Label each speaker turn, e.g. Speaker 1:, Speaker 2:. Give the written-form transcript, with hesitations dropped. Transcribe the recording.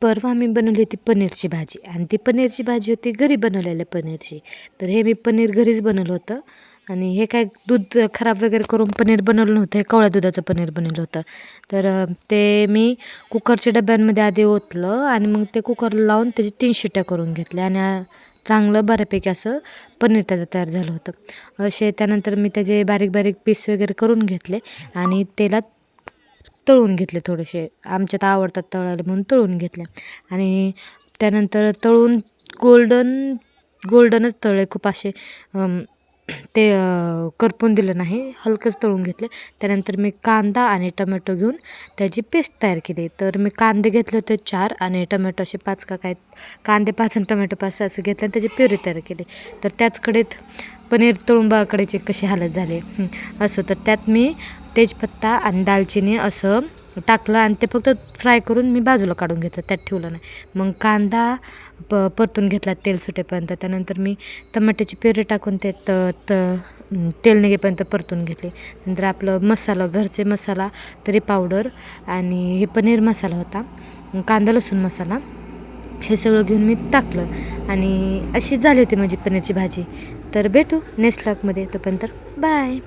Speaker 1: परवा मी बनवली होती पनीरची भाजी आणि ती पनीरची भाजी होती घरी बनवलेल्या पनीरची. तर हे मी पनीर घरीच बनवलं होतं आणि हे काय दूध खराब वगैरे करून पनीर बनवलं नव्हतं, हे कवळ्या दुधाचं पनीर बनवलं होतं. तर ते मी कुकरच्या डब्यांमध्ये आधी ओतलं आणि मग ते कुकरला लावून त्याची 3 शिट्ट्या करून घेतल्या आणि चांगलं बऱ्यापैकी असं पनीर त्याचं तयार झालं होतं. त्यानंतर मी त्याचे बारीक बारीक पीस वगैरे करून घेतले आणि तेलात तळून घेतले थोडेसे. आमच्यात आवडतात तळाले म्हणून तळून घेतले आणि त्यानंतर तळून गोल्डनच तळले, खूप असे ते करपून दिलं नाही, हलकंच तळून घेतले. त्यानंतर मी कांदा आणि टोमॅटो घेऊन त्याची पेस्ट तयार केली. तर मी कांदे घेतले होते 4 आणि टोमॅटो असे 5 का काय, कांदे 5 आणि टोमॅटो 5 असं घेतले आणि त्याची प्युरी तयार केली. तर त्याच कढईत पनीर तळून बघा कढईची कशी हालत झाली असं. तर त्यात मी तेजपत्ता आणि दालचिनी असं टाकलं आणि ते फक्त फ्राय करून मी बाजूला काढून घेतलं, त्यात ठेवलं नाही. मग कांदा परतून घेतला तेल सुटेपर्यंत. त्यानंतर मी टमाट्याची प्युरी टाकून ते तेल निघेपर्यंत परतून घेतले. नंतर आपलं मसाला, घरचे मसाला, तरी पावडर आणि हे पनीर मसाला होता, कांदा लसूण मसाला, हे सगळं घेऊन मी टाकलं आणि अशी झाली होती माझी पनीरची भाजी. तर भेटू नेक्स्ट व्लॉगमध्ये, तोपर्यंत बाय.